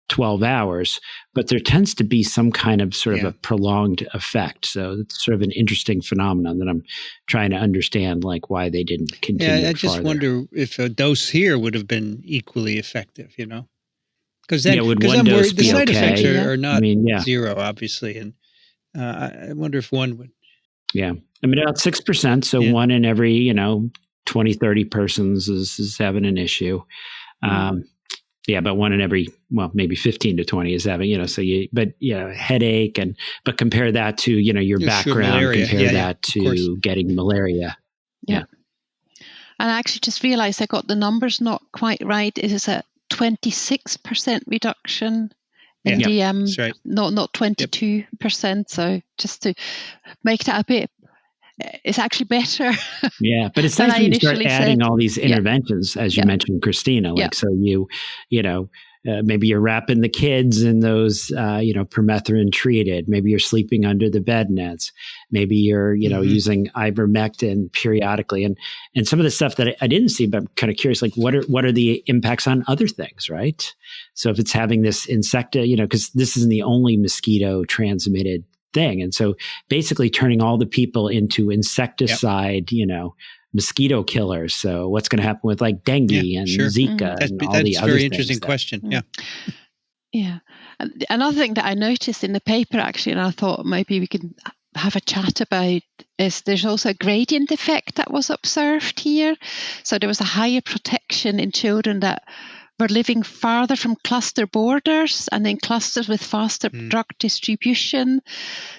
12 hours, but there tends to be some kind of sort of a prolonged effect. So it's sort of an interesting phenomenon that I'm trying to understand, like why they didn't continue. Yeah, I just wonder if a dose here would have been equally effective, Because then, would one dose the side effects are not zero, obviously, and I wonder if one would. Yeah. I mean, about 6%. So 1 in every, 20, 30 persons is having an issue. But 1 in every, maybe 15 to 20 is having, headache but compare that to, your background, compare that to getting malaria. Yeah. And I actually just realized I got the numbers not quite right. It is a 26% reduction. In the right. not 22%. So just to make that a bit, it's actually better. Yeah, but it's nice when you start adding all these interventions, as you mentioned, Christina. Like so, maybe you're wrapping the kids in those, permethrin treated. Maybe you're sleeping under the bed nets. Maybe you're, using ivermectin periodically, and some of the stuff that I didn't see, but I'm kind of curious, like what are the impacts on other things, right? So if it's having this because this isn't the only mosquito transmitted thing, and so basically turning all the people into insecticide, mosquito killers. So what's going to happen with like dengue and Zika and all the other things? That's a very interesting question. Yeah. Yeah. And another thing that I noticed in the paper, actually, and I thought maybe we can have a chat about, is there's also a gradient effect that was observed here. So there was a higher protection in children that were living farther from cluster borders and in clusters with faster drug distribution.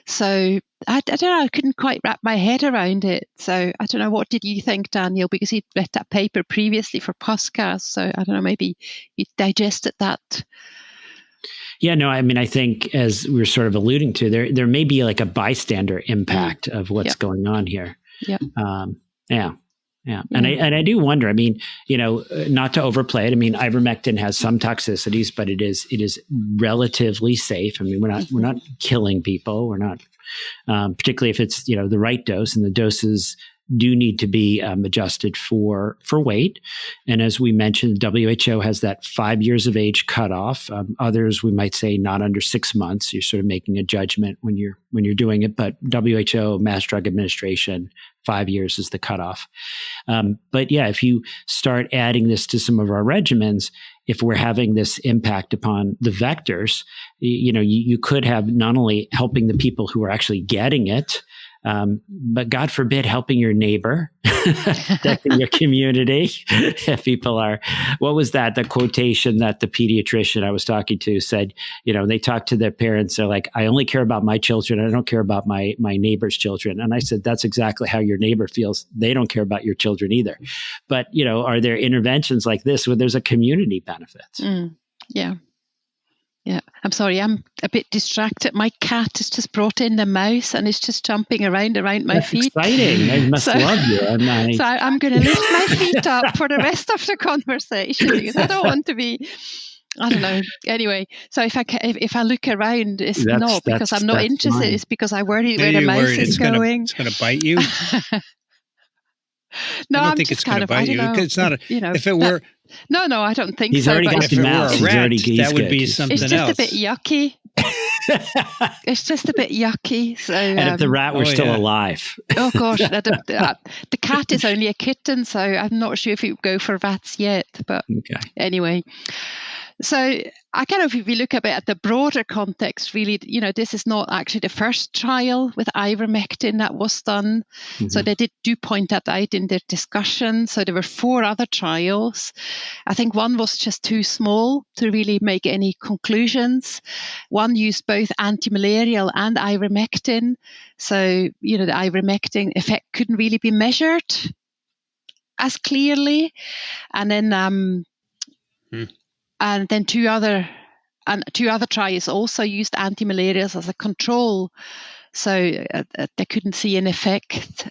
So I don't know, I couldn't quite wrap my head around it. So I don't know, what did you think, Daniel? Because you'd read that paper previously for podcast. So I don't know, maybe you digested that. Yeah, no, I mean, I think as we were sort of alluding to, there may be like a bystander impact of what's going on here. Yeah. Yeah. And I do wonder, I mean, not to overplay it. I mean, ivermectin has some toxicities, but it is relatively safe. I mean, we're not killing people. We're not, particularly if it's, the right dose, and the doses do need to be adjusted for weight. And as we mentioned, WHO has that 5 years of age cutoff. Others, we might say not under 6 months. You're sort of making a judgment when you're doing it. But WHO, Mass Drug Administration, 5 years is the cutoff. But yeah, if you start adding this to some of our regimens, if we're having this impact upon the vectors, you could have not only helping the people who are actually getting it, but God forbid, helping your neighbor, protecting your community. If people are, what was that? The quotation that the pediatrician I was talking to said, they talk to their parents. They're like, I only care about my children. I don't care about my neighbor's children. And I said, that's exactly how your neighbor feels. They don't care about your children either. But, are there interventions like this where there's a community benefit? Yeah. Yeah, I'm sorry, I'm a bit distracted. My cat has just brought in the mouse and it's just jumping around my feet. Exciting. I must love you. So I'm going to lift my feet up for the rest of the conversation because I don't want to be, I don't know. Anyway, so if I look around, it's not because I'm not interested. Fine. It's because I worry where the mouse is going. It's going to bite you. No, I don't think it's going to bite you. It's not. If it were. No, I don't think he's so. Already got if it were a rat, that would be something else. It's just a bit yucky. It's just a bit yucky. So, and if the rat were still alive. Oh gosh, the cat is only a kitten, so I'm not sure if it would go for rats yet. But anyway. So if we look a bit at the broader context, really, this is not actually the first trial with ivermectin that was done. Mm-hmm. So they do point that out in their discussion. So there were 4 other trials. I think one was just too small to really make any conclusions. One used both antimalarial and ivermectin. So, the ivermectin effect couldn't really be measured as clearly. And then And then two other trials also used antimalarials as a control, so they couldn't see an effect.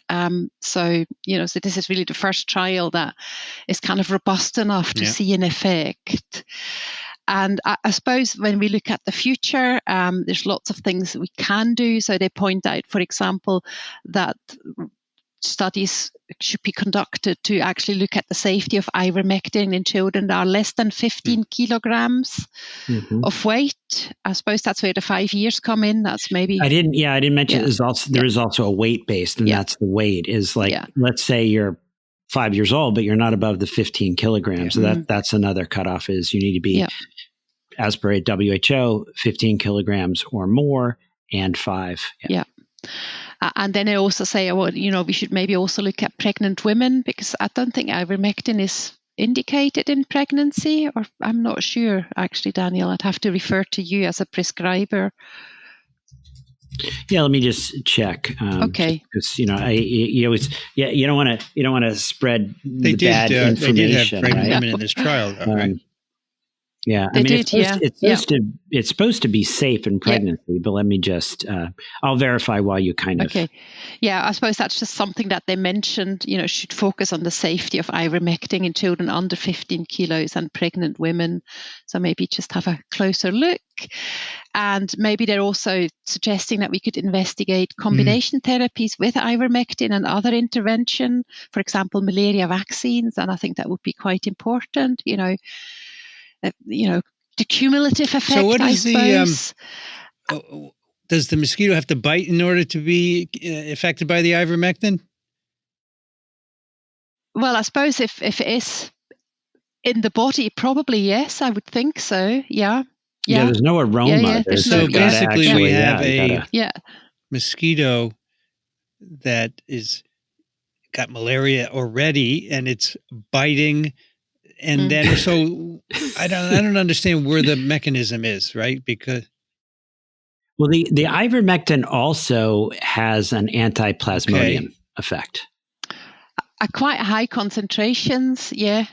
So this is really the first trial that is kind of robust enough to see an effect. And I suppose when we look at the future, there's lots of things that we can do. So they point out, for example, that studies should be conducted to actually look at the safety of ivermectin in children that are less than 15 kilograms of weight. I suppose that's where the 5 years come in. That's maybe I didn't mention there is also a weight based, and that's the weight is like let's say you're 5 years old, but you're not above the 15 kilograms. So that's another cutoff is you need to be as per WHO 15 kilograms or more and 5. And then I also say, we should maybe also look at pregnant women, because I don't think ivermectin is indicated in pregnancy, or I'm not sure, actually, Daniel. I'd have to refer to you as a prescriber. Yeah, let me just check. Okay. Because you don't want to spread the bad information. They did have pregnant women in this trial, though, right? Yeah, it's supposed to be safe in pregnancy, but let me just, I'll verify while you kind of. Okay. Yeah, I suppose that's just something that they mentioned, should focus on the safety of ivermectin in children under 15 kilos and pregnant women. So maybe just have a closer look. And maybe they're also suggesting that we could investigate combination therapies with ivermectin and other intervention, for example, malaria vaccines. And I think that would be quite important, the cumulative effect. So what is does the mosquito have to bite in order to be affected by the ivermectin? Well, I suppose if it is in the body, probably yes, I would think so. Yeah, there's no aroma. So basically we have a mosquito that is got malaria already, and it's biting And then, so I don't understand where the mechanism is, right? Because well, the ivermectin also has an anti-plasmodium effect. Quite high concentrations, yeah.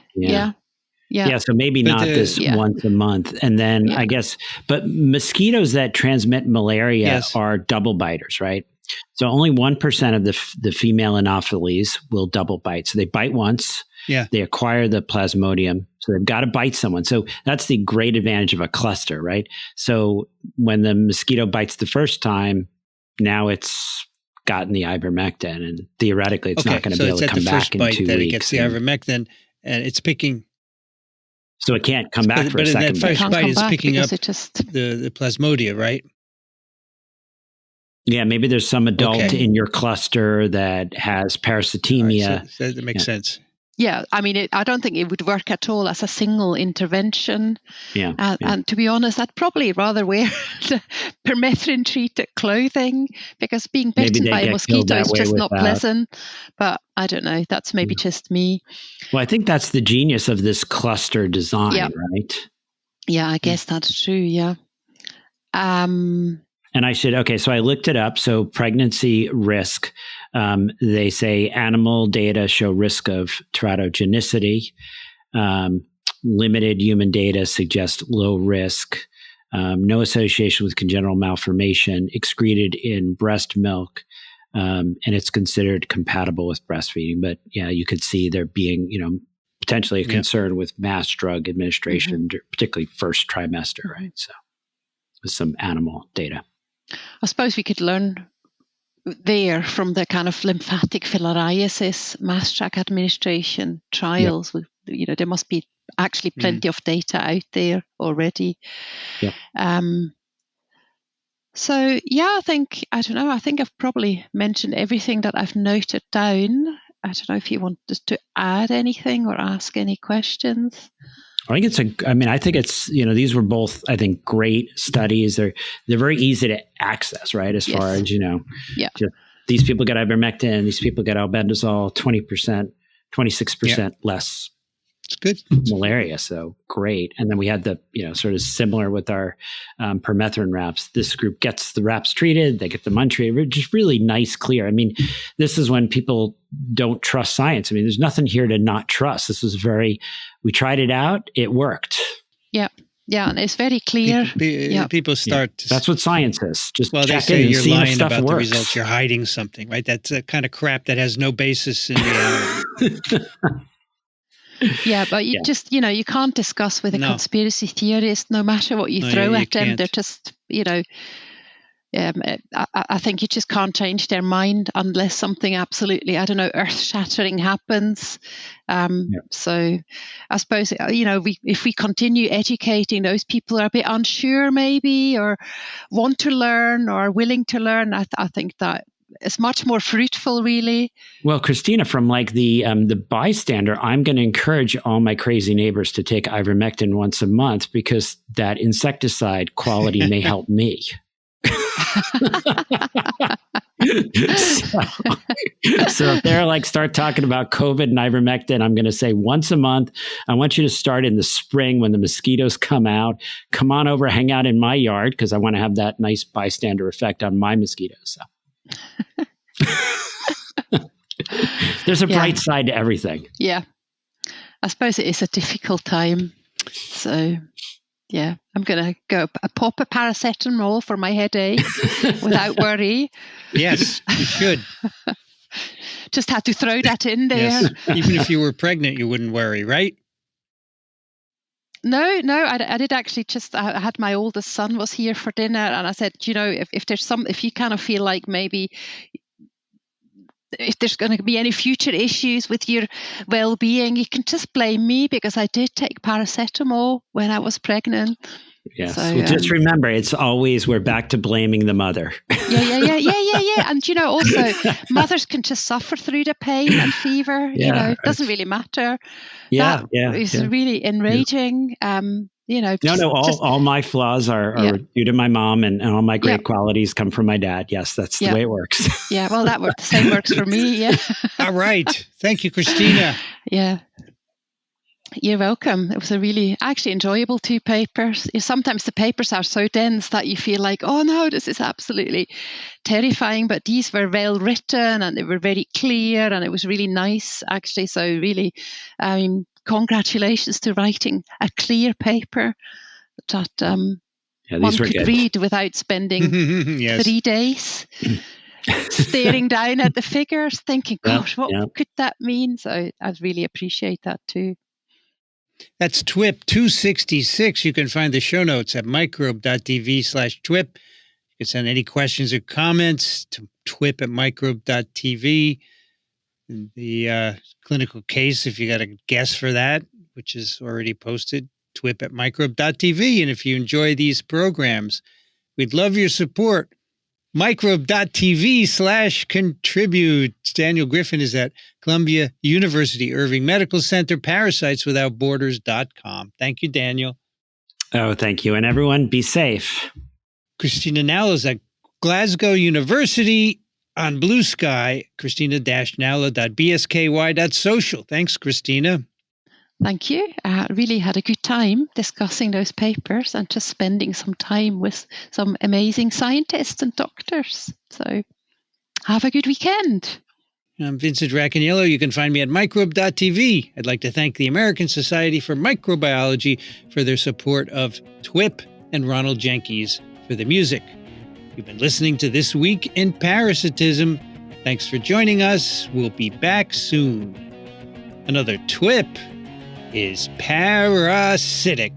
So maybe not this once a month. And then I guess, but mosquitoes that transmit malaria are double biters, right? So only 1% of the female Anopheles will double bite. So they bite once, they acquire the plasmodium, so they've got to bite someone. So that's the great advantage of a cluster, right? So when the mosquito bites the first time, now it's gotten the ivermectin, and theoretically it's not going to be able to come back in 2 weeks. It gets the ivermectin, and it's picking. So it can't come back for a second. But in that first bite, it's picking up the plasmodia, right? Yeah, maybe there's some adult in your cluster that has parasitemia. Right, so that makes sense. Yeah, I mean, I don't think it would work at all as a single intervention. And to be honest, I'd probably rather wear the permethrin-treated clothing, because being bitten by a mosquito is just not pleasant. But I don't know, that's maybe just me. Well, I think that's the genius of this cluster design, right? Yeah, I guess that's true, yeah. And I said, so I looked it up. So pregnancy risk, they say animal data show risk of teratogenicity. Limited human data suggest low risk. No association with congenital malformation, excreted in breast milk. And it's considered compatible with breastfeeding. But you could see there being, potentially a concern with mass drug administration, particularly first trimester, right? So with some animal data. I suppose we could learn there from the kind of lymphatic filariasis mass track administration trials. There must be actually plenty of data out there already. So I think I've probably mentioned everything that I've noted down. I don't know if you want us to add anything or ask any questions. I think it's these were both, I think, great studies. They're very easy to access, right? As far as, just, these people get ivermectin, these people get albendazole, 20%, 26% less. It's good. Malaria. So great. And then we had the, sort of similar with our permethrin wraps. This group gets the wraps treated, they get them untreated, just really nice, clear. I mean, this is when people don't trust science. I mean, there's nothing here to not trust. This was we tried it out. It worked. Yeah. Yeah. And it's very clear. People start. That's what science is. Just they say you're lying about the results. You're hiding something, right? That's a kind of crap that has no basis in reality. Yeah, but you just, you can't discuss with a conspiracy theorist, no matter what you throw at them. They're just, I think you just can't change their mind unless something absolutely, earth-shattering happens. So I suppose, if we continue educating those people who are a bit unsure maybe, or want to learn or are willing to learn, I think that it's much more fruitful, really. Well, Christina, from the bystander, I'm going to encourage all my crazy neighbors to take ivermectin once a month, because that insecticide quality may help me. So if they're start talking about COVID and ivermectin, I'm going to say once a month. I want you to start in the spring when the mosquitoes come out. Come on over, hang out in my yard, because I want to have that nice bystander effect on my mosquitoes. So. There's a bright side to everything. Yeah. I suppose it is a difficult time. So, I'm going to go pop a paracetamol for my headache without worry. Yes, you should. Just had to throw that in there. Yes. Even if you were pregnant, you wouldn't worry, right? No, I did actually I had my oldest son was here for dinner, and I said, if you kind of feel like maybe if there's going to be any future issues with your well-being, you can just blame me, because I did take paracetamol when I was pregnant. Yes. So, just remember, it's always, we're back to blaming the mother. Yeah. And, also mothers can just suffer through the pain and fever. It doesn't really matter. It's really enraging. All my flaws are due to my mom, and all my great qualities come from my dad. Yes, that's the way it works. Yeah, well, the same works for me. Yeah. All right. Thank you, Christina. Yeah. You're welcome. It was a really actually enjoyable 2 papers. Sometimes the papers are so dense that you feel like, oh no, this is absolutely terrifying. But these were well written and they were very clear and it was really nice actually. So really, congratulations to writing a clear paper that one could read without spending 3 days staring down at the figures, thinking, gosh, what could that mean? So I really appreciate that too. That's TWiP 266. You can find the show notes at microbe.tv/TWiP. You can send any questions or comments to twip@microbe.tv. The clinical case, if you got a guess for that, which is already posted, twip@microbe.tv. And if you enjoy these programs, we'd love your support. Microbe.tv/contribute. Daniel Griffin is at Columbia University Irving Medical Center, parasiteswithoutborders.com. Thank you, Daniel. Oh, thank you. And everyone, be safe. Christina Nowell is at Glasgow University on Blue Sky, christina-nowell.bsky.social. Thanks, Christina. Thank you. I really had a good time discussing those papers and just spending some time with some amazing scientists and doctors. So have a good weekend. I'm Vincent Racaniello. You can find me at microbe.tv. I'd like to thank the American Society for Microbiology for their support of TWiP and Ronald Jenkins for the music. You've been listening to This Week in Parasitism. Thanks for joining us. We'll be back soon. Another TWiP is parasitic.